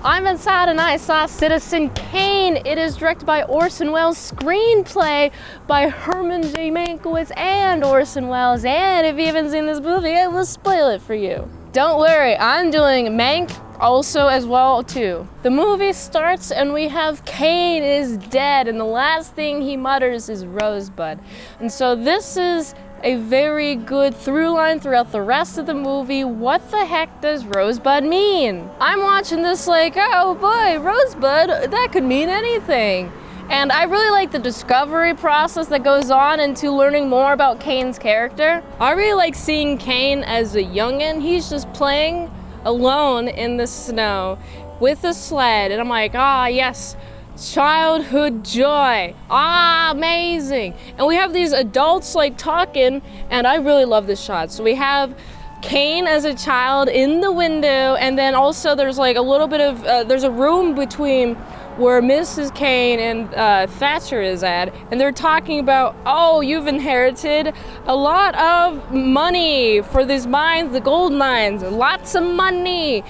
I'm inside and I saw Citizen Kane. It is directed by Orson Welles, screenplay by Herman J. Mankiewicz and Orson Welles. And if you haven't seen this movie, I will spoil it for you. Don't worry, I'm doing Mank also as well too. The movie starts and we have Kane is dead and the last thing he mutters is Rosebud. And so this is a very good through line throughout the rest of the movie. What the heck does Rosebud mean? I'm watching this like, oh boy, Rosebud, that could mean anything. And I really like the discovery process that goes on into learning more about Kane's character. I really like seeing Kane as a youngin'. He's just playing alone in the snow with a sled. And I'm like, ah, yes, childhood joy. Ah, amazing. And we have these adults like talking, and I really love this shot. So we have Kane as a child in the window, and then also there's like a little bit of, there's a room between where Mrs. Kane and Thatcher is at, and they're talking about, oh, you've inherited a lot of money for these mines, the gold mines, lots of money.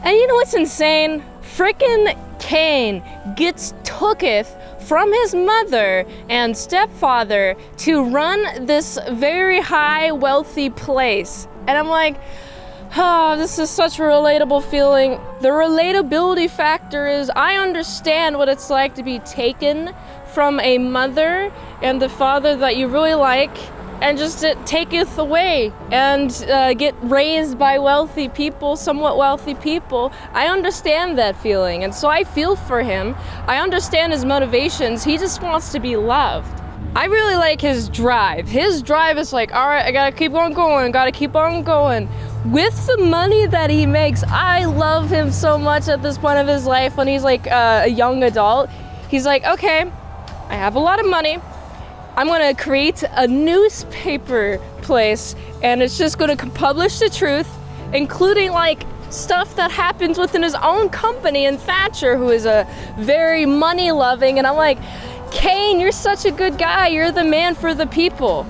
And you know what's insane? Frickin' Kane gets tooketh from his mother and stepfather to run this very high, wealthy place. And I'm like, oh, this is such a relatable feeling. The relatability factor is I understand what it's like to be taken from a mother and the father that you really like and just it taketh away and get raised by wealthy people, somewhat wealthy people. I understand that feeling, and so I feel for him. I understand his motivations. He just wants to be loved. I really like his drive. His drive is like, all right, I gotta keep on going, gotta keep on going. With the money that he makes, I love him so much at this point of his life when he's like a young adult. He's like, okay, I have a lot of money. I'm gonna create a newspaper place and it's just gonna publish the truth, including like stuff that happens within his own company and Thatcher, who is a very money loving. And I'm like, Kane, you're such a good guy. You're the man for the people.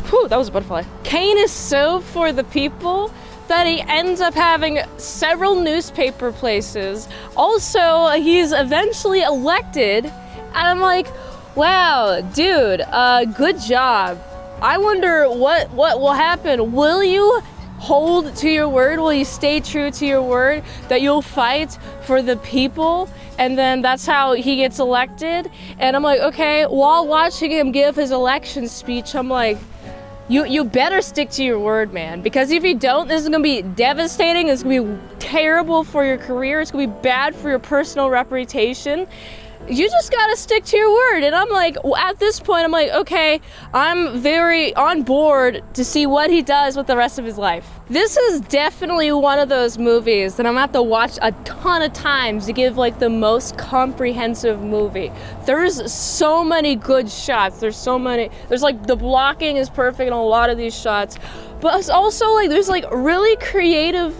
Whew, that was a butterfly. Kane is so for the people that he ends up having several newspaper places. Also, he's eventually elected, and I'm like, wow, dude, good job. I wonder what will happen. Will you hold to your word? Will you stay true to your word that you'll fight for the people? And then that's how he gets elected. And I'm like, okay, while watching him give his election speech, I'm like, you better stick to your word, man. Because if you don't, this is gonna be devastating. It's gonna be terrible for your career. It's gonna be bad for your personal reputation. You just gotta stick to your word. And I'm like, at this point, I'm like, okay, I'm very on board to see what he does with the rest of his life. This is definitely one of those movies that I'm gonna have to watch a ton of times to give like the most comprehensive movie. There's so many good shots. There's like the blocking is perfect in a lot of these shots, but it's also like there's like really creative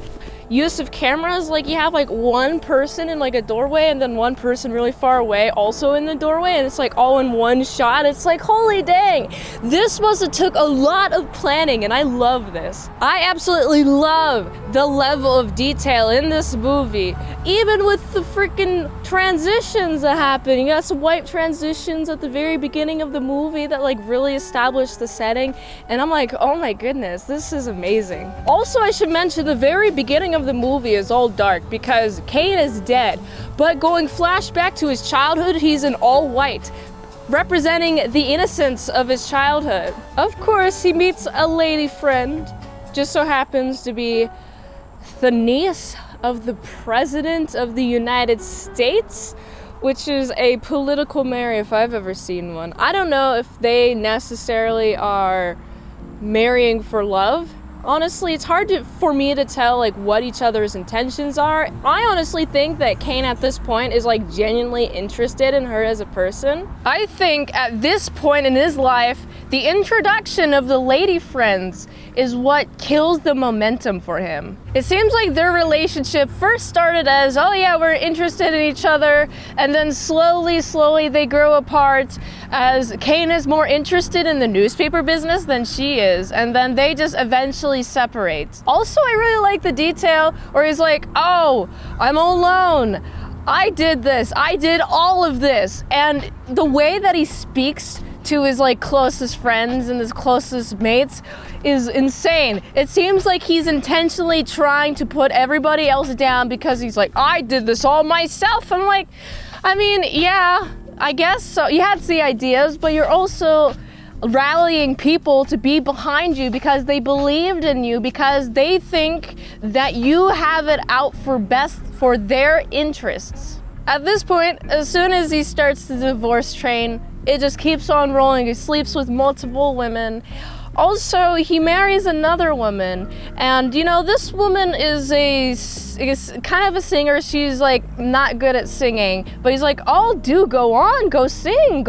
use of cameras. Like you have like one person in like a doorway and then one person really far away also in the doorway, and it's like all in one shot. It's like, holy dang, this must have took a lot of planning, and I love this. I absolutely love the level of detail in this movie, even with the freaking transitions that happen. You got some white transitions at the very beginning of the movie that like really establish the setting, and I'm like, oh my goodness, this is amazing. Also, I should mention the very beginning of the movie is all dark because Kane is dead, but going flashback to his childhood, he's in all white, representing the innocence of his childhood. Of course, he meets a lady friend, just so happens to be the niece of the President of the United States, which is a political marry if I've ever seen one. I don't know if they necessarily are marrying for love. Honestly, it's hard for me to tell like what each other's intentions are. I honestly think that Kane at this point is like genuinely interested in her as a person. I think at this point in his life, the introduction of the lady friends is what kills the momentum for him. It seems like their relationship first started as, oh yeah, we're interested in each other, and then slowly they grow apart as Kane is more interested in the newspaper business than she is, and then they just eventually separate. Also, I really like the detail where he's like, oh, I'm alone. I did this. I did all of this. And the way that he speaks to his like closest friends and his closest mates is insane. It seems like he's intentionally trying to put everybody else down because he's like, I did this all myself. I'm like, I mean, yeah, I guess so. You had the ideas, but you're also rallying people to be behind you because they believed in you, because they think that you have it out for best for their interests. At this point, as soon as he starts the divorce train, it just keeps on rolling. He sleeps with multiple women. Also, he marries another woman, and you know, this woman is kind of a singer. She's like not good at singing, but he's like, oh, go on, go sing.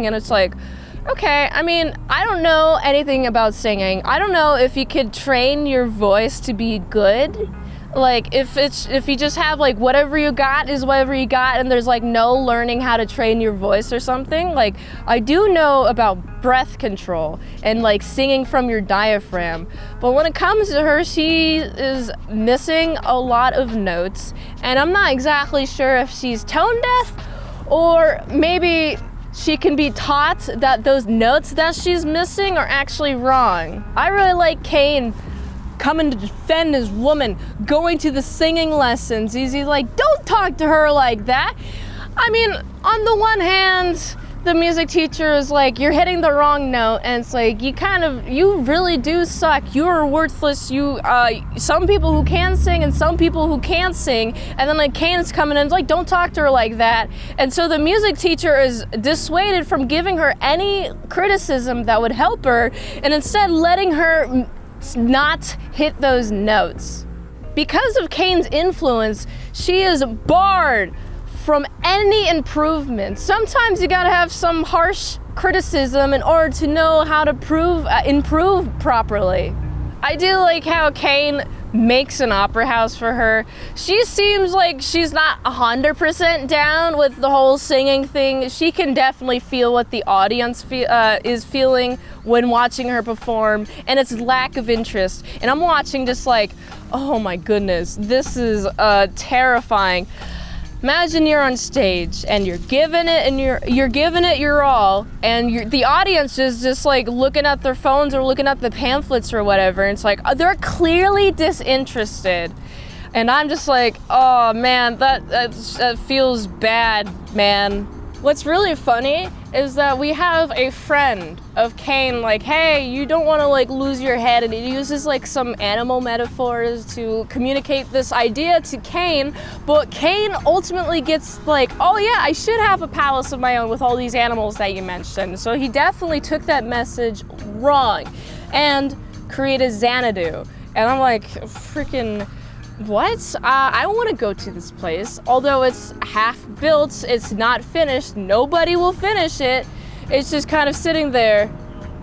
And it's like, okay, I mean, I don't know anything about singing. I don't know if you could train your voice to be good. Like, if you just have like whatever you got is whatever you got, and there's like no learning how to train your voice or something. Like, I do know about breath control and like singing from your diaphragm, but when it comes to her, she is missing a lot of notes, and I'm not exactly sure if she's tone deaf or maybe she can be taught that those notes that she's missing are actually wrong. I really like Kane coming to defend his woman, going to the singing lessons. He's like, don't talk to her like that. I mean, on the one hand, the music teacher is like, you're hitting the wrong note, and it's like, you really do suck. You're worthless. Some people who can sing and some people who can't sing. And then like Kane's coming in, it's like, don't talk to her like that. And so the music teacher is dissuaded from giving her any criticism that would help her, and instead letting her not hit those notes. Because of Kane's influence, she is barred from any improvement. Sometimes you gotta have some harsh criticism in order to know how to improve properly. I do like how Kane makes an opera house for her. She seems like she's not 100% down with the whole singing thing. She can definitely feel what the audience is feeling when watching her perform, and it's lack of interest. And I'm watching just like, oh my goodness, this is terrifying. Imagine you're on stage and you're giving it and you're giving it your all, and the audience is just like looking at their phones or looking at the pamphlets or whatever, and it's like they're clearly disinterested. And I'm just like, oh man, that feels bad, man. What's really funny is that we have a friend of Kane, like, hey, you don't want to like lose your head, and he uses like some animal metaphors to communicate this idea to Kane, but Kane ultimately gets like, oh yeah, I should have a palace of my own with all these animals that you mentioned. So he definitely took that message wrong and created Xanadu. And I'm like, freaking what? I want to go to this place. Although it's half built, it's not finished, nobody will finish it. It's just kind of sitting there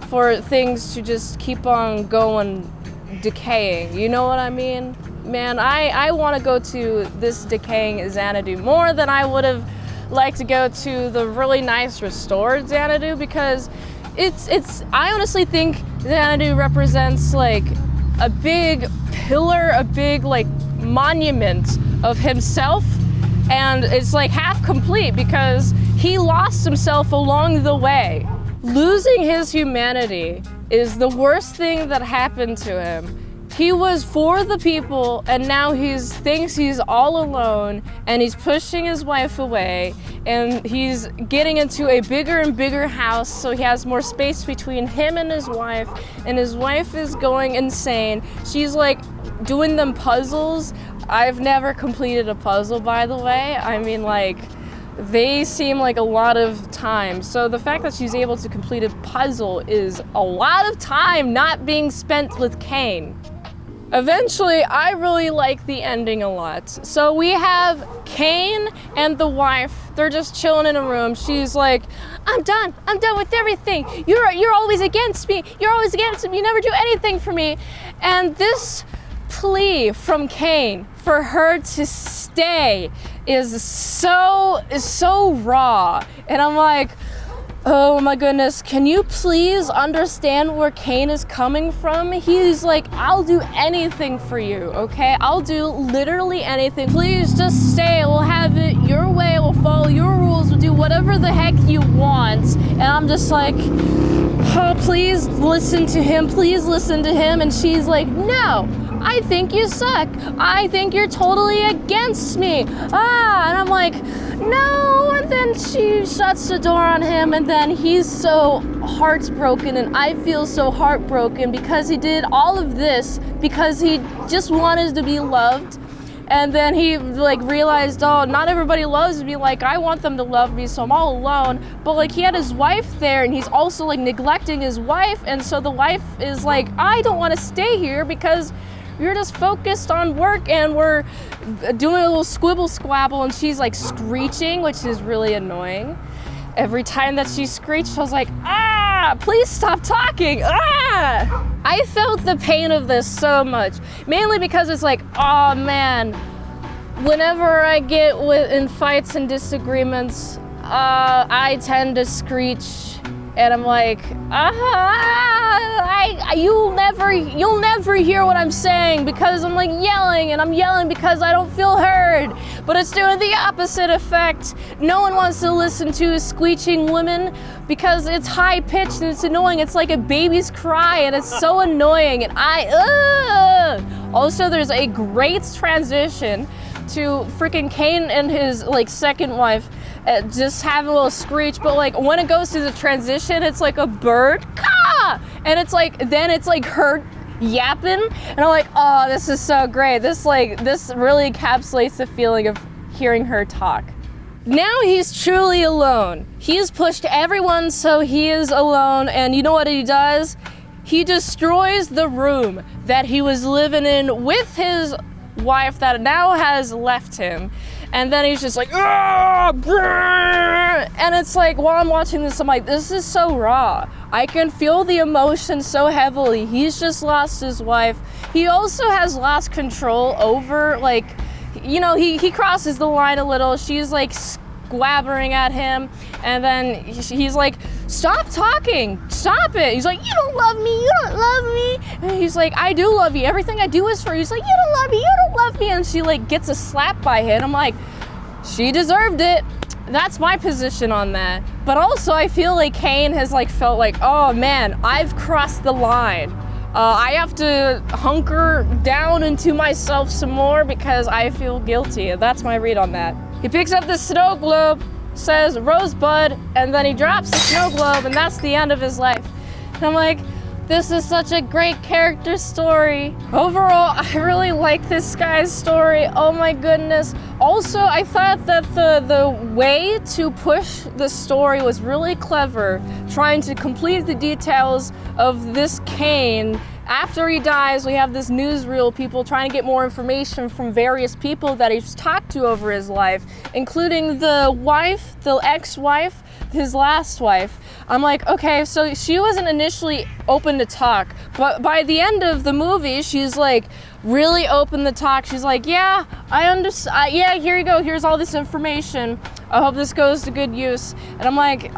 for things to just keep on going, decaying. You know what I mean? Man, I want to go to this decaying Xanadu more than I would have liked to go to the really nice restored Xanadu, because I honestly think Xanadu represents like a big pillar, a big like monument of himself, and it's like half complete because he lost himself along the way. Losing his humanity is the worst thing that happened to him. He was for the people, and now he thinks he's all alone, and he's pushing his wife away, and he's getting into a bigger and bigger house so he has more space between him and his wife is going insane. She's like doing them puzzles. I've never completed a puzzle, by the way. I mean, like, they seem like a lot of time. So the fact that she's able to complete a puzzle is a lot of time not being spent with Kane. Eventually, I really like the ending a lot. So we have Kane and the wife. They're just chilling in a room. She's like, I'm done with everything. You're always against me. You never do anything for me. And this plea from Kane for her to stay is so raw. And I'm like, oh my goodness, can you please understand where Kane is coming from? He's like, I'll do anything for you, okay? I'll do literally anything. Please just stay. We'll have it your way. We'll follow your rules. We'll do whatever the heck you want. And I'm just like, oh, please listen to him. Please listen to him. And she's like, no, I think you suck. I think you're totally against me. And I'm like, no. And then she shuts the door on him, and then he's so heartbroken, and I feel so heartbroken because he did all of this because he just wanted to be loved. And then he like realized, oh, not everybody loves me like I want them to love me, so I'm all alone. But like he had his wife there, and he's also like neglecting his wife, and so the wife is like, I don't want to stay here because you're just focused on work, and we're doing a little squibble squabble, and she's like screeching, which is really annoying. Every time that she screeched, I was like, please stop talking, I felt the pain of this so much, mainly because it's like, oh man, whenever I get in fights and disagreements, I tend to screech. And I'm like, you'll never hear what I'm saying because I'm like yelling, and I'm yelling because I don't feel heard. But it's doing the opposite effect. No one wants to listen to a screeching woman because it's high pitched and it's annoying. It's like a baby's cry, and it's so annoying. And also, there's a great transition to freaking Kane and his like second wife. Just have a little screech, but like when it goes to the transition, it's like a bird, caw! And it's like, then it's like her yapping, and I'm like, oh, this is so great. This really encapsulates the feeling of hearing her talk. Now he's truly alone. He's pushed everyone, so he is alone, and you know what he does? He destroys the room that he was living in with his wife that now has left him. And then he's just like, and it's like, while I'm watching this, I'm like, this is so raw. I can feel the emotion so heavily. He's just lost his wife. He also has lost control over, like, you know, he crosses the line a little. She's like squabbering at him, and then he's like, stop talking, stop it. He's like, you don't love me, you don't love me. And he's like, I do love you, everything I do is for you. He's like, you don't love me, you don't love me. And she like gets a slap by him. I'm like, she deserved it. That's my position on that. But also I feel like Kane has like felt like, oh man, I've crossed the line. I have to hunker down into myself some more because I feel guilty. That's my read on that. He picks up the snow globe, says Rosebud, and then he drops the snow globe, and that's the end of his life. And I'm like, this is such a great character story. Overall, I really like this guy's story. Oh my goodness. Also, I thought that the way to push the story was really clever, trying to complete the details of this Kane. After he dies, we have this newsreel, people trying to get more information from various people that he's talked to over his life, including the wife, the ex-wife, his last wife. I'm like, okay, so she wasn't initially open to talk, but by the end of the movie, she's like really open to talk. She's like, yeah, I understand. Yeah, here you go. Here's all this information. I hope this goes to good use. And I'm like,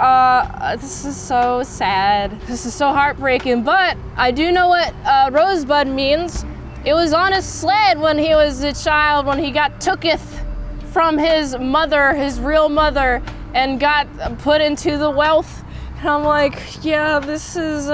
this is so sad. This is so heartbreaking, but I do know what Rosebud means. It was on his sled when he was a child, when he got tooketh from his mother, his real mother, and got put into the wealth. And I'm like, yeah, this is,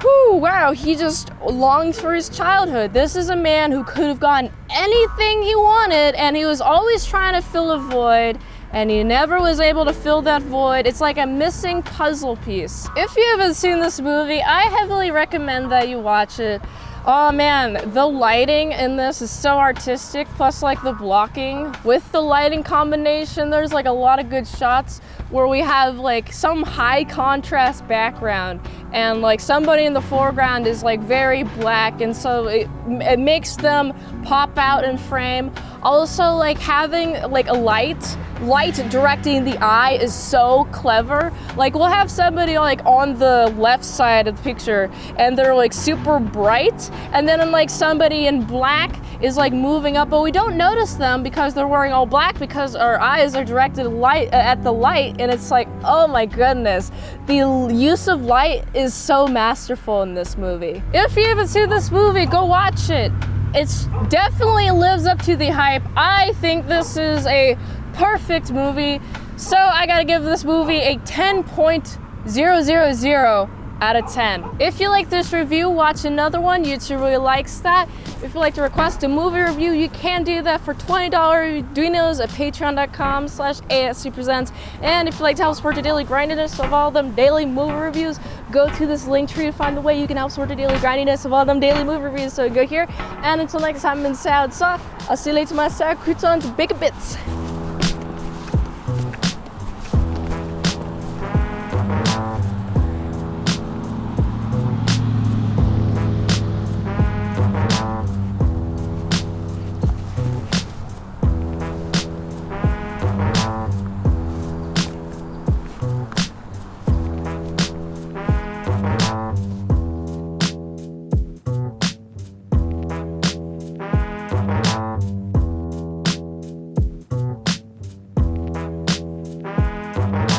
wow, he just longed for his childhood. This is a man who could have gotten anything he wanted, and he was always trying to fill a void, and he never was able to fill that void. It's like a missing puzzle piece. If you haven't seen this movie, I heavily recommend that you watch it. Oh man, the lighting in this is so artistic, plus like the blocking. With the lighting combination, there's like a lot of good shots where we have like some high contrast background, and like somebody in the foreground is like very black, and so it makes them pop out in frame. Also, like having like a light light directing the eye is so clever. Like, we'll have somebody like on the left side of the picture and they're like super bright, and then like somebody in black is like moving up, but we don't notice them because they're wearing all black, because our eyes are directed at the light, and it's like, oh my goodness, the use of light is so masterful in this movie. If you haven't seen this movie, go watch it. It's definitely lives up to the hype. I think this is a perfect movie, so I gotta give this movie a 10.000 out of 10. If you like this review, watch another one. YouTube really likes that. If you'd like to request a movie review, you can do that for $20 Duinos at patreon.com/ASEPresents. And if you'd like to help support the daily grindiness of all them daily movie reviews, go to this link tree to find the way you can help support the daily grindiness of all them daily movie reviews. So go here, and until next time, I'm salad sauce. I'll see you later, my sour croutons, bacon bits.